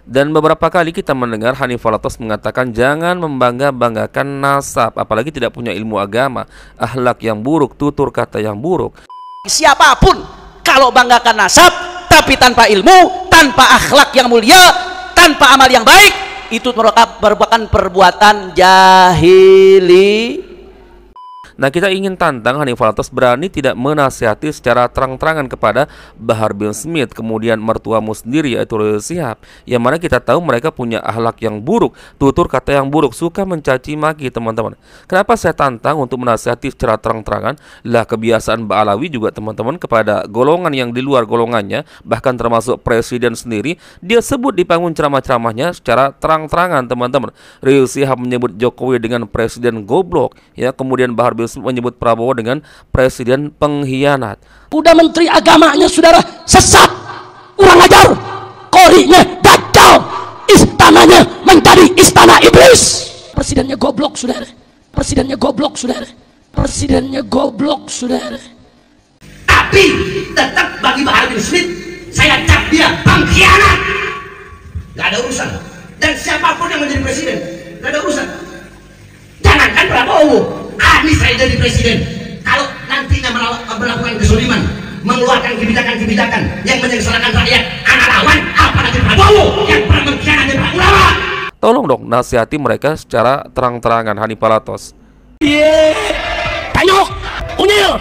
Dan beberapa kali kita mendengar Hanif Alatas mengatakan jangan membangga-banggakan nasab, apalagi tidak punya ilmu agama, akhlak yang buruk, tutur kata yang buruk. Siapapun kalau banggakan nasab tapi tanpa ilmu, tanpa akhlak yang mulia, tanpa amal yang baik, itu merupakan perbuatan jahili. Nah, kita ingin tantang Hanif Alatas berani tidak menasihati secara terang-terangan kepada Bahar bin Smith, kemudian mertuamu sendiri yaitu Rizik Syihab, yang mana kita tahu mereka punya akhlak yang buruk, tutur kata yang buruk, suka mencaci maki, teman-teman. Kenapa saya tantang untuk menasihati secara terang-terangan? Lah, kebiasaan Ba'alawi juga, teman-teman, kepada golongan yang di luar golongannya, bahkan termasuk presiden sendiri, dia sebut di panggung ceramah-ceramahnya secara terang-terangan, teman-teman. Rizik Syihab menyebut Jokowi dengan presiden goblok, ya, kemudian Bahar bin menyebut Prabowo dengan presiden pengkhianat. Udah menteri agamanya saudara sesat, kurang ajar, korinya dajjal, istananya menjadi istana iblis. Presidennya goblok saudara, presidennya goblok saudara, presidennya goblok saudara. Tapi tetap bagi Bahar bin Smith saya cap dia pengkhianat, gak ada urusan. Dan siapapun yang menjadi presiden gak ada urusan. Jangankan Prabowo, Anies saya jadi presiden, kalau nantinya melakukan kezaliman, mengeluarkan kebijakan-kebijakan yang menyengsarakan rakyat, anak lawan, apalagi Prabowo yang pernah mengkhianati para ulama. Tolong dong nasihati mereka secara terang-terangan, Hanif Alatas. Tanyok, unyil,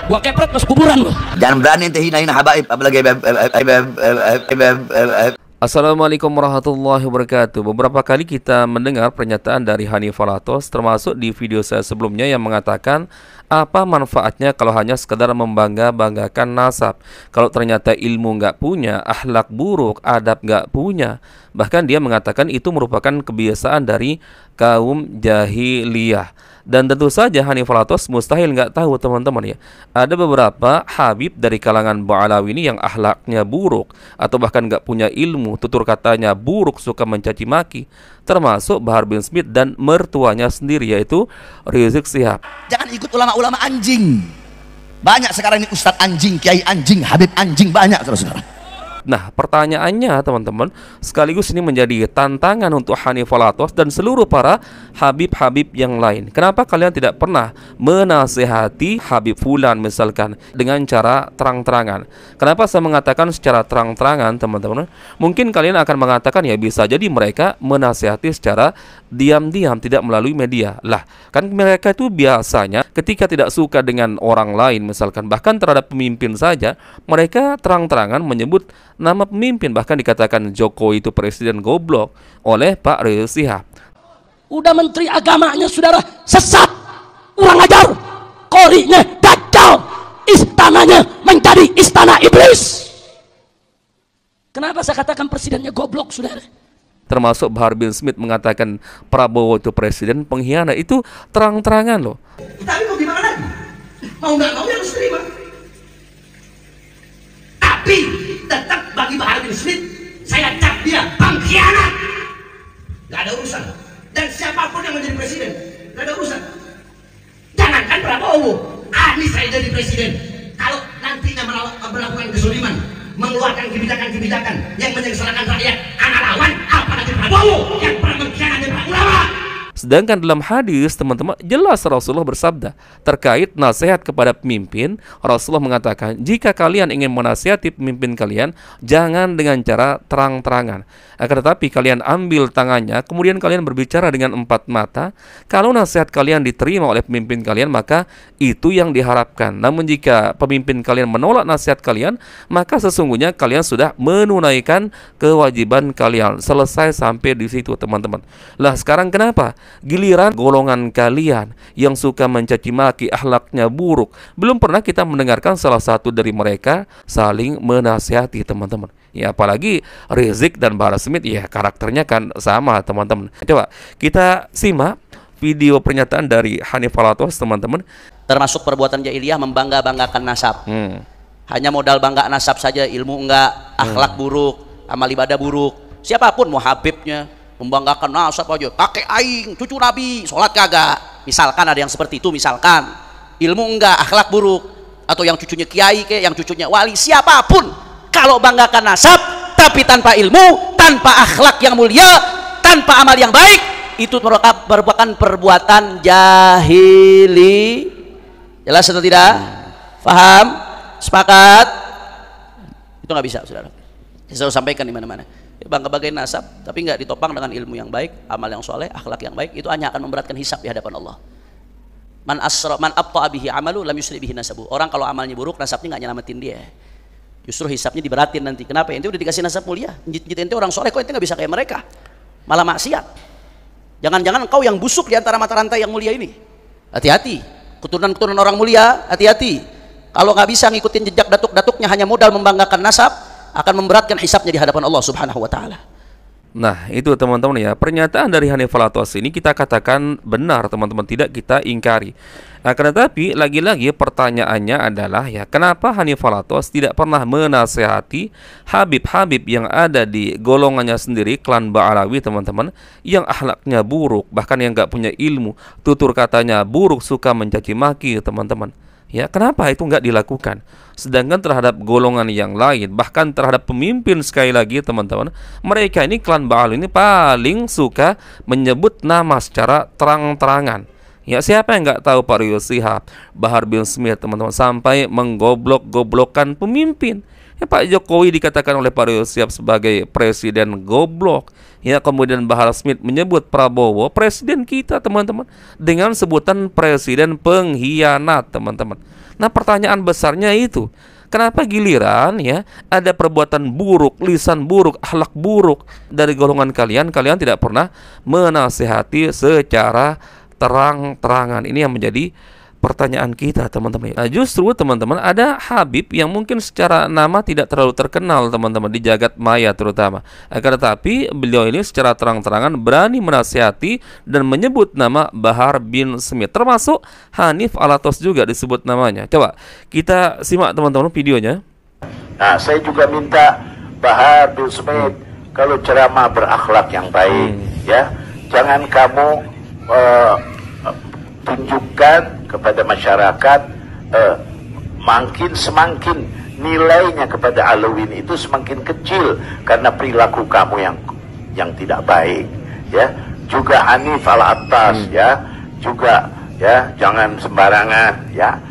gua kepret masuk kuburan lo. Jangan berani ente hina-hina habaib, apalagi Assalamualaikum warahmatullahi wabarakatuh. Beberapa kali kita mendengar pernyataan dari Hanif Alatas, termasuk di video saya sebelumnya, yang mengatakan apa manfaatnya kalau hanya sekedar membangga-banggakan nasab, kalau ternyata ilmu nggak punya, akhlak buruk, adab nggak punya. Bahkan dia mengatakan itu merupakan kebiasaan dari kaum jahiliyah. Dan tentu saja Hanif Alatas mustahil nggak tahu, teman-teman, ya. Ada beberapa habib dari kalangan Ba'alawi ini yang akhlaknya buruk, atau bahkan nggak punya ilmu, tutur katanya buruk, suka mencaci maki, termasuk Bahar bin Smith dan mertuanya sendiri yaitu Rizik Syihab. Jangan ikut ulama-ulama anjing. Banyak sekarang ini ustadz anjing, kiai anjing, habib anjing, banyak saudara-saudara. Nah, pertanyaannya, teman-teman, sekaligus ini menjadi tantangan untuk Hanif Alatas dan seluruh para habib-habib yang lain. Kenapa kalian tidak pernah menasehati Habib Fulan misalkan dengan cara terang-terangan? Kenapa saya mengatakan secara terang-terangan, teman-teman? Mungkin kalian akan mengatakan ya bisa jadi mereka menasehati secara diam-diam, tidak melalui media. Lah, kan mereka itu biasanya ketika tidak suka dengan orang lain misalkan, bahkan terhadap pemimpin saja, mereka terang-terangan menyebut nama pemimpin, bahkan dikatakan Jokowi itu presiden goblok oleh Pak Rizik Syihab. Udah menteri agamanya saudara sesat, kurang ajar, korinya dajjal, istananya menjadi istana iblis. Kenapa saya katakan presidennya goblok saudara? Termasuk Bahar bin Smith mengatakan Prabowo itu presiden pengkhianat, itu terang-terangan loh. Tapi mau gimana lagi? Mau nggak mau harus terima. Tapi tetap bagi Bahar bin Smith saya cap dia pengkhianat, gak ada urusan. Dan siapapun yang menjadi presiden gak ada urusan. Jangankan Prabowo, Anies saya jadi presiden, kalau nantinya melakukan kezaliman, mengeluarkan kebijakan-kebijakan yang menyengsarakan rakyat, anak lawan, apalagi Prabowo yang pernah mengkhianati para ulama. Sedangkan dalam hadis, teman-teman, jelas Rasulullah bersabda terkait nasihat kepada pemimpin. Rasulullah mengatakan, jika kalian ingin menasihati pemimpin kalian, jangan dengan cara terang-terangan, akan tetapi kalian ambil tangannya, kemudian kalian berbicara dengan empat mata. Kalau nasihat kalian diterima oleh pemimpin kalian, maka itu yang diharapkan. Namun jika pemimpin kalian menolak nasihat kalian, maka sesungguhnya kalian sudah menunaikan kewajiban kalian. Selesai sampai di situ, teman-teman. Lah, sekarang kenapa giliran golongan kalian yang suka mencaci maki, akhlaknya buruk, belum pernah kita mendengarkan salah satu dari mereka saling menasihati, teman-teman. Ya, apalagi Rizik dan Bahar Smith, ya karakternya kan sama, teman-teman. Coba kita simak video pernyataan dari Hanif Alatas, teman-teman. Termasuk perbuatan jahiliyah membangga-banggakan nasab. Hanya modal bangga nasab saja, ilmu enggak, akhlak buruk, amal ibadah buruk. Siapapun mau habibnya membanggakan nasab aja, kakek aing, cucu nabi, sholat kagak. Misalkan ada yang seperti itu, misalkan ilmu enggak, akhlak buruk, atau yang cucunya kiai, yang cucunya wali, siapapun kalau banggakan nasab Tapi tanpa ilmu, tanpa akhlak yang mulia, tanpa amal yang baik, itu merupakan perbuatan jahili. Jelas atau tidak? Faham? Sepakat? Itu nggak bisa, saudara. Saya selalu sampaikan di mana-mana. Bangga-banggain nasab, tapi nggak ditopang dengan ilmu yang baik, amal yang soleh, akhlak yang baik, itu hanya akan memberatkan hisab di hadapan Allah. Man abta'a bihi amalu lam yusri bihi nasabu. Orang kalau amalnya buruk, nasabnya nggak nyelamatin dia. Justru hisabnya diberatin nanti. Kenapa? Ente udah dikasih nasab mulia. Ente orang soleh, kok ente nggak bisa kayak mereka? Malah maksiat. Jangan-jangan engkau yang busuk di antara mata rantai yang mulia ini. Hati-hati. Keturunan-keturunan orang mulia, hati-hati. Kalau nggak bisa ngikutin jejak datuk-datuknya hanya modal membanggakan nasab, akan memberatkan hisabnya di hadapan Allah Subhanahu wa taala. Nah, itu teman-teman ya, pernyataan dari Hanif Alatos ini kita katakan benar teman-teman, tidak kita ingkari. Akan tetapi lagi-lagi pertanyaannya adalah ya, kenapa Hanif Alatos tidak pernah menasehati Habib-habib yang ada di golongannya sendiri, klan Ba'alawi teman-teman, yang akhlaknya buruk, bahkan yang nggak punya ilmu, tutur katanya buruk, suka mencaci maki teman-teman. Ya, kenapa itu nggak dilakukan? Sedangkan terhadap golongan yang lain, bahkan terhadap pemimpin, sekali lagi teman-teman, mereka ini klan Ba'al ini paling suka menyebut nama secara terang-terangan. Ya, siapa yang nggak tahu Pak Rizik Shihab, Bahar bin Smith teman-teman, sampai menggoblok-goblokkan pemimpin. Ya, Pak Jokowi dikatakan oleh Pak Rizik Shihab sebagai presiden goblok. Ya, kemudian Bahar Smith menyebut Prabowo presiden kita teman-teman dengan sebutan presiden pengkhianat teman-teman. Nah, pertanyaan besarnya itu, kenapa giliran ya ada perbuatan buruk, lisan buruk, akhlak buruk dari golongan kalian tidak pernah menasihati secara terang-terangan? Ini yang menjadi pertanyaan kita teman-teman. Nah, justru teman-teman ada Habib yang mungkin secara nama tidak terlalu terkenal teman-teman di jagat maya terutama. Akan tetapi beliau ini secara terang-terangan berani menasihati dan menyebut nama Bahar bin Smith, termasuk Hanif Alatos juga disebut namanya. Coba kita simak teman-teman videonya. Nah, saya juga minta Bahar bin Smith kalau ceramah berakhlak yang baik, ya, jangan kamu tunjukkan kepada masyarakat makin semakin nilainya kepada Alawin itu semakin kecil karena perilaku kamu yang tidak baik, ya. Juga Hanif Alatos, ya, juga ya, jangan sembarangan, ya,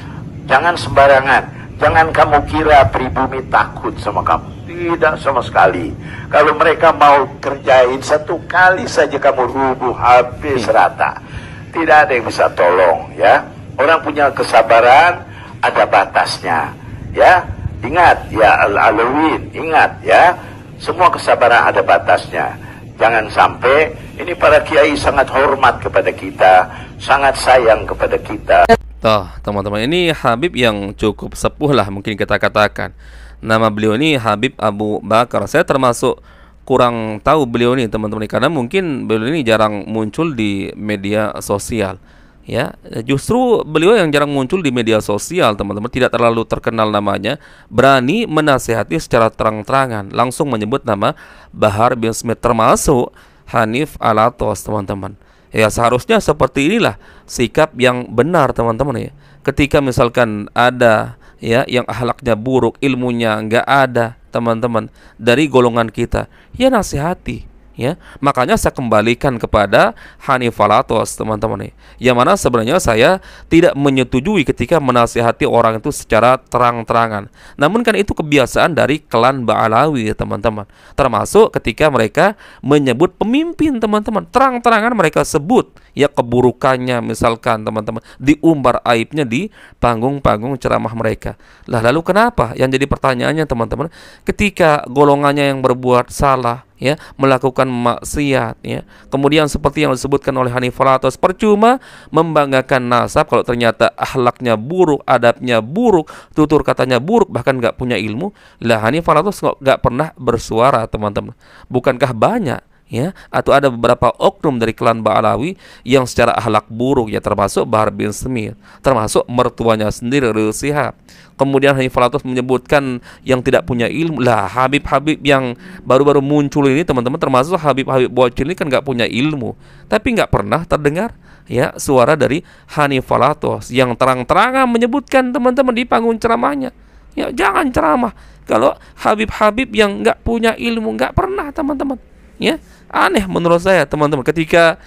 jangan sembarangan. Jangan kamu kira pribumi takut sama kamu, tidak sama sekali. Kalau mereka mau kerjain satu kali saja kamu rubuh habis rata. Tidak ada yang bisa tolong, ya. Orang punya kesabaran ada batasnya, ya. Ingat ya, Al-Alawin, ingat ya, semua kesabaran ada batasnya. Jangan sampai, ini para kiai sangat hormat kepada kita, sangat sayang kepada kita. Toh teman-teman, ini Habib yang cukup sepuh lah mungkin kita katakan. Nama beliau ini Habib Abu Bakar. Saya termasuk kurang tahu beliau ini teman-teman, karena mungkin beliau ini jarang muncul di media sosial. Ya, justru beliau yang jarang muncul di media sosial teman-teman, tidak terlalu terkenal namanya, berani menasihati secara terang-terangan, langsung menyebut nama Bahar bin Smith, termasuk Hanif Alatos teman-teman. Ya, seharusnya seperti inilah sikap yang benar teman-teman ya. Ketika misalkan ada ya yang akhlaknya buruk, ilmunya nggak ada teman-teman dari golongan kita, ya nasihati ya. Makanya saya kembalikan kepada Hanif Alatos teman-teman, yang mana sebenarnya saya tidak menyetujui ketika menasihati orang itu secara terang-terangan. Namun kan itu kebiasaan dari klan Ba'alawi teman-teman, termasuk ketika mereka menyebut pemimpin teman-teman, terang-terangan mereka sebut ya keburukannya, misalkan teman-teman, diumbar aibnya di panggung-panggung ceramah mereka. Lah lalu kenapa? Yang jadi pertanyaannya teman-teman, ketika golongannya yang berbuat salah ya, melakukan maksiat ya, kemudian seperti yang disebutkan oleh Hanif Alatos, percuma membanggakan nasab kalau ternyata akhlaknya buruk, adabnya buruk, tutur katanya buruk, bahkan nggak punya ilmu. Lah Hanif Alatos nggak pernah bersuara teman-teman. Bukankah banyak ya, atau ada beberapa oknum dari klan Ba'alawi yang secara akhlak buruk ya, termasuk Bahar bin Smith, termasuk mertuanya sendiri Rizik Shihab. Kemudian Hanif Alatos menyebutkan yang tidak punya ilmu. Lah Habib-habib yang baru-baru muncul ini teman-teman, termasuk Habib-habib bocil ini kan nggak punya ilmu, tapi nggak pernah terdengar ya suara dari Hanif Alatos yang terang-terangan menyebutkan teman-teman di panggung ceramahnya. Ya, jangan ceramah kalau Habib-Habib yang nggak punya ilmu, nggak pernah, teman-teman. Ya, aneh menurut saya, teman-teman, ketika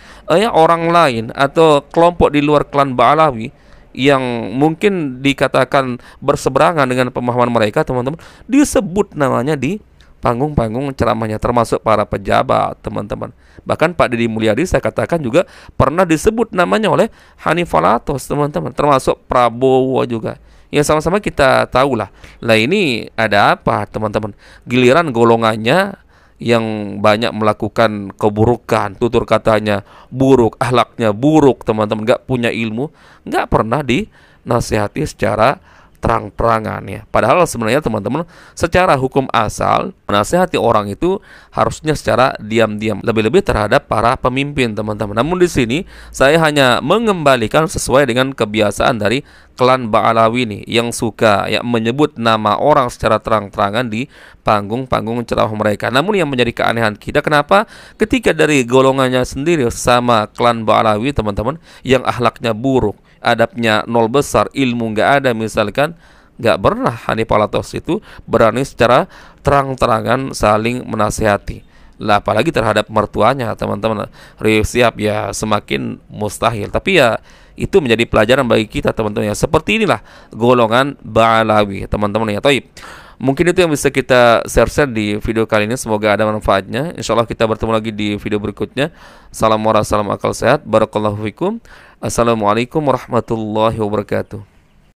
orang lain atau kelompok di luar klan Ba'alawi yang mungkin dikatakan berseberangan dengan pemahaman mereka, teman-teman, disebut namanya di panggung-panggung ceramahnya, termasuk para pejabat, teman-teman. Bahkan Pak Deddy Mulyadi saya katakan juga pernah disebut namanya oleh Hanif Alatos, teman-teman, termasuk Prabowo juga. Ya, sama-sama kita tahulah. Lah ini ada apa, teman-teman? Giliran golongannya yang banyak melakukan keburukan, tutur katanya buruk, akhlaknya buruk, teman-teman, nggak punya ilmu, nggak pernah dinasihati secara terang-terangan ya. Padahal sebenarnya, teman-teman, secara hukum asal menasihati orang itu harusnya secara diam-diam, lebih-lebih terhadap para pemimpin, teman-teman. Namun di sini saya hanya mengembalikan sesuai dengan kebiasaan dari klan Ba'alawi ini yang suka ya menyebut nama orang secara terang-terangan di panggung-panggung ceramah mereka. Namun yang menjadi keanehan kita, kenapa ketika dari golongannya sendiri sama klan Ba'alawi, teman-teman, yang akhlaknya buruk, adabnya nol besar, ilmu nggak ada, misalkan, nggak pernah Hanif Alatos itu berani secara terang-terangan saling menasihati. Lah apalagi terhadap mertuanya, teman-teman, siap ya semakin mustahil. Tapi ya itu menjadi pelajaran bagi kita, teman-teman, ya. Seperti inilah golongan Ba'alawi, teman-teman, ya. Taib. Mungkin itu yang bisa kita share di video kali ini. Semoga ada manfaatnya. Insyaallah kita bertemu lagi di video berikutnya. Salam warahmatullahi wabarakatuh. Barakallahu fikum. Assalamualaikum warahmatullahi wabarakatuh.